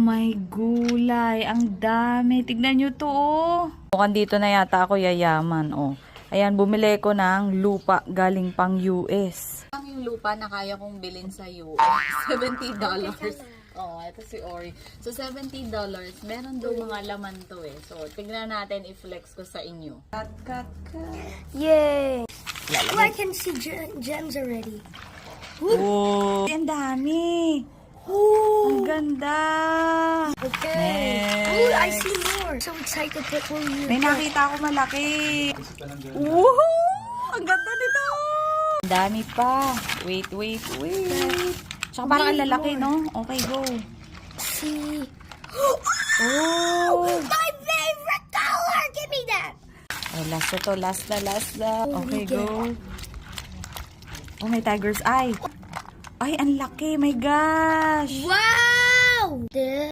may gulay. Ang dami. Tignan nyo to, oh. Mukhang dito na yata ako yayaman, oh. Ayan, bumili ko ng lupa galing pang US. Ang yung lupa na kaya kong bilhin sa US. $70. Oh, ito si Ori. So, $70. Meron daw mga laman to eh. So, tignan natin i-flex ko sa inyo. Cut. Yay! Oh, I can see gems already. Wow! Ang dami! Ang ganda! Okay. Oh, I see more. So excited to pull you. May nakita ako malaki. Woohoo! Ang ganda nito! Ang dami pa. Wait. Tsaka parang ang lalaki, no? Okay, go. See. Oh! My favorite color! Give me that! Oh, last na. Okay, go. Oh, may tiger's eye. Ay, ang laki. My gosh! Wow!